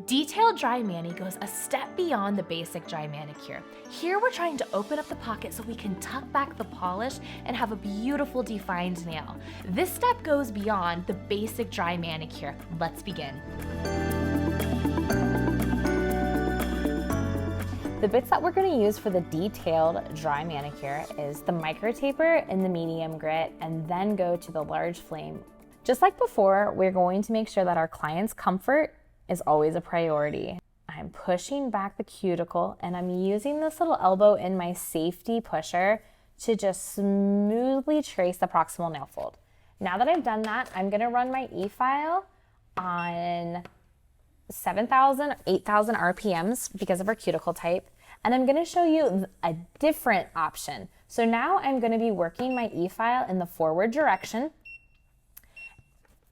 Detailed dry mani goes a step beyond the basic dry manicure. Here we're trying to open up the pocket so we can tuck back the polish and have a beautiful defined nail. This step goes beyond the basic dry manicure. Let's begin. The bits that we're going to use for the detailed dry manicure is the micro taper and the medium grit, and then go to the large flame. Just like before, we're going to make sure that our client's comfort is always a priority. I'm pushing back the cuticle and I'm using this little elbow in my safety pusher to just smoothly trace the proximal nail fold. Now that I've done that, I'm going to run my e-file on 7,000, 8,000 RPMs because of our cuticle type. And I'm going to show you a different option. So now I'm going to be working my e-file in the forward direction.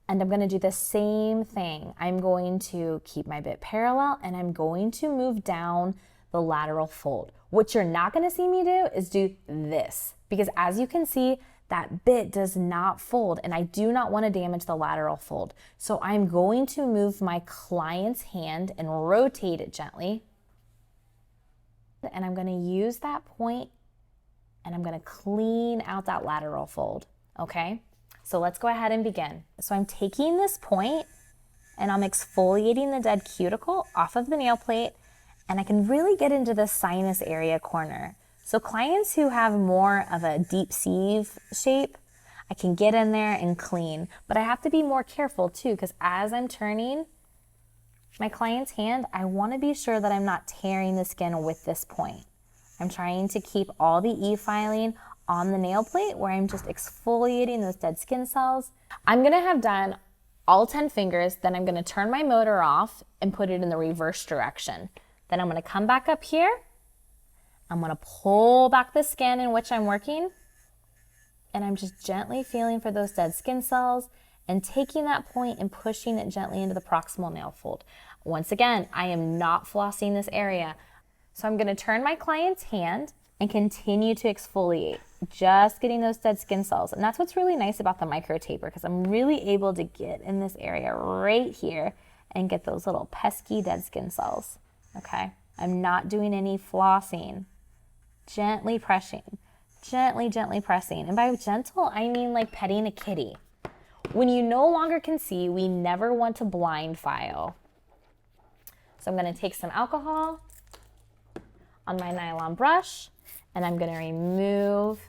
And I'm going to do the same thing. I'm going to keep my bit parallel and I'm going to move down the lateral fold. What you're not going to see me do is do this, because as you can see, that bit does not fold and I do not want to damage the lateral fold. So I'm going to move my client's hand and rotate it gently. And I'm going to use that point and I'm going to clean out that lateral fold, okay? So let's go ahead and begin. So I'm taking this point and I'm exfoliating the dead cuticle off of the nail plate, and I can really get into the sinus area corner. So clients who have more of a deep sieve shape, I can get in there and clean, but I have to be more careful too, because as I'm turning my client's hand, I want to be sure that I'm not tearing the skin with this point. I'm trying to keep all the e-filing on the nail plate where I'm just exfoliating those dead skin cells. I'm gonna have done all 10 fingers, then I'm gonna turn my motor off and put it in the reverse direction. Then I'm gonna come back up here, I'm gonna pull back the skin in which I'm working, and I'm just gently feeling for those dead skin cells and taking that point and pushing it gently into the proximal nail fold. Once again, I am not flossing this area. So I'm gonna turn my client's hand and continue to exfoliate, just getting those dead skin cells. And that's what's really nice about the micro taper, because I'm really able to get in this area right here and get those little pesky dead skin cells, okay? I'm not doing any flossing. Gently pressing, gently, gently pressing. And by gentle, I mean like petting a kitty. When you no longer can see, we never want to blind file. So I'm gonna take some alcohol on my nylon brush, and I'm going to remove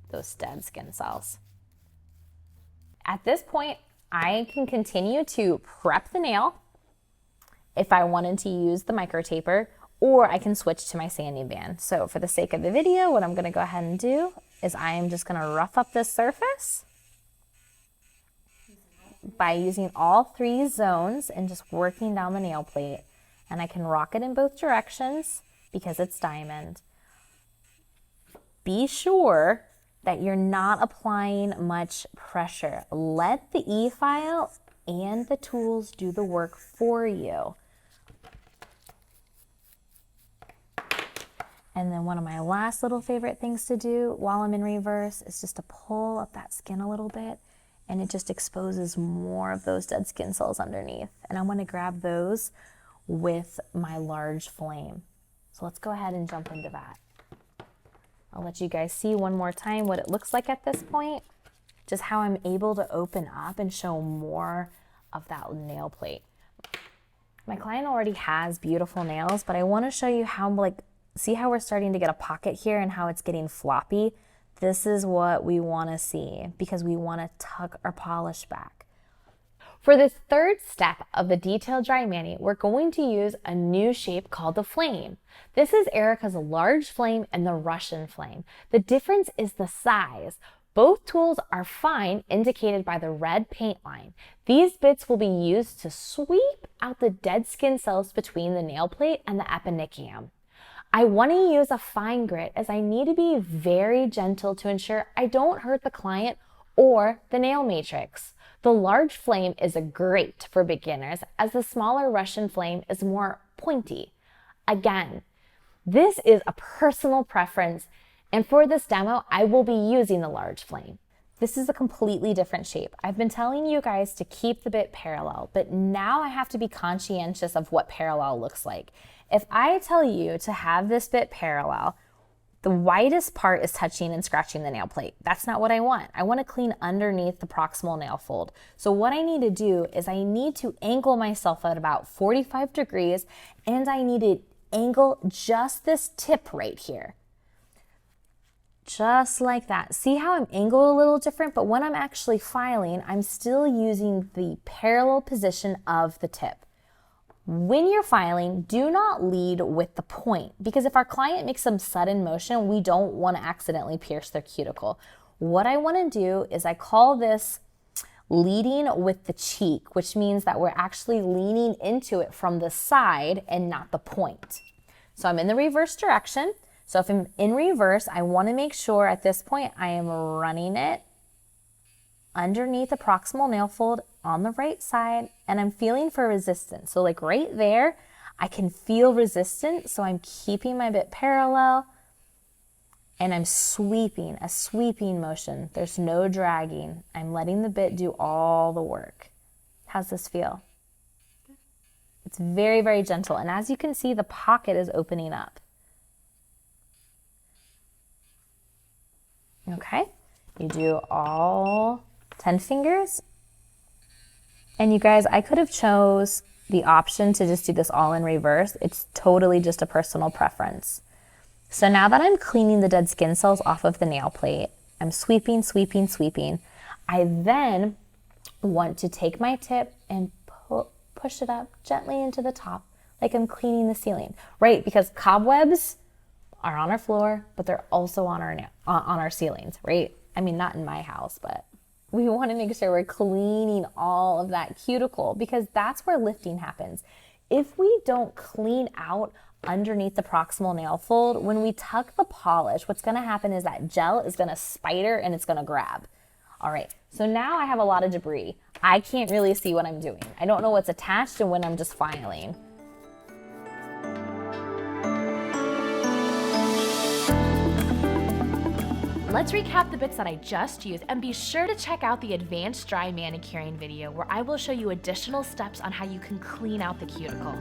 those dead skin cells. At this point, I can continue to prep the nail if I wanted to use the micro taper, or I can switch to my sanding band. So for the sake of the video, what I'm going to go ahead and do is I am just going to rough up this surface by using all 3 zones and just working down the nail plate. And I can rock it in both directions because it's diamond. Be sure that you're not applying much pressure. Let the e-file and the tools do the work for you. And then one of my last little favorite things to do while I'm in reverse is just to pull up that skin a little bit, and it just exposes more of those dead skin cells underneath. And I want to grab those with my large flame. So let's go ahead and jump into that. I'll let you guys see one more time what it looks like at this point, just how I'm able to open up and show more of that nail plate. My client already has beautiful nails, but I want to show you how, see how we're starting to get a pocket here and how it's getting floppy? This is what we want to see because we want to tuck our polish back. For this third step of the detailed dry mani, we're going to use a new shape called the flame. This is Erica's large flame and the Russian flame. The difference is the size. Both tools are fine, indicated by the red paint line. These bits will be used to sweep out the dead skin cells between the nail plate and the eponychium. I want to use a fine grit as I need to be very gentle to ensure I don't hurt the client or the nail matrix. The large flame is great for beginners as the smaller Russian flame is more pointy. Again, this is a personal preference, and for this demo, I will be using the large flame. This is a completely different shape. I've been telling you guys to keep the bit parallel, but now I have to be conscientious of what parallel looks like. If I tell you to have this bit parallel, the widest part is touching and scratching the nail plate. That's not what I want. I want to clean underneath the proximal nail fold. So what I need to do is I need to angle myself at about 45 degrees, and I need to angle just this tip right here. Just like that. See how I'm angled a little different, but when I'm actually filing, I'm still using the parallel position of the tip. When you're filing, do not lead with the point, because if our client makes some sudden motion, we don't want to accidentally pierce their cuticle. What I want to do is I call this leading with the cheek, which means that we're actually leaning into it from the side and not the point. So I'm in the reverse direction. So if I'm in reverse, I want to make sure at this point I am running it underneath the proximal nail fold on the right side, and I'm feeling for resistance. So like right there, I can feel resistance. So I'm keeping my bit parallel and I'm sweeping, a sweeping motion. There's no dragging. I'm letting the bit do all the work. How's this feel? It's very, very gentle. And as you can see, the pocket is opening up. Okay, you do all 10 fingers. And you guys, I could have chose the option to just do this all in reverse. It's totally just a personal preference. So now that I'm cleaning the dead skin cells off of the nail plate, I'm sweeping, sweeping, sweeping. I then want to take my tip and push it up gently into the top, like I'm cleaning the ceiling, right? Because cobwebs are on our floor, but they're also on our ceilings, right? I mean, not in my house, but we want to make sure we're cleaning all of that cuticle, because that's where lifting happens. If we don't clean out underneath the proximal nail fold, when we tuck the polish, what's going to happen is that gel is going to spider and it's going to grab. All right, so now I have a lot of debris. I can't really see what I'm doing. I don't know what's attached and when I'm just filing. Let's recap the bits that I just used, and be sure to check out the advanced dry manicuring video where I will show you additional steps on how you can clean out the cuticle.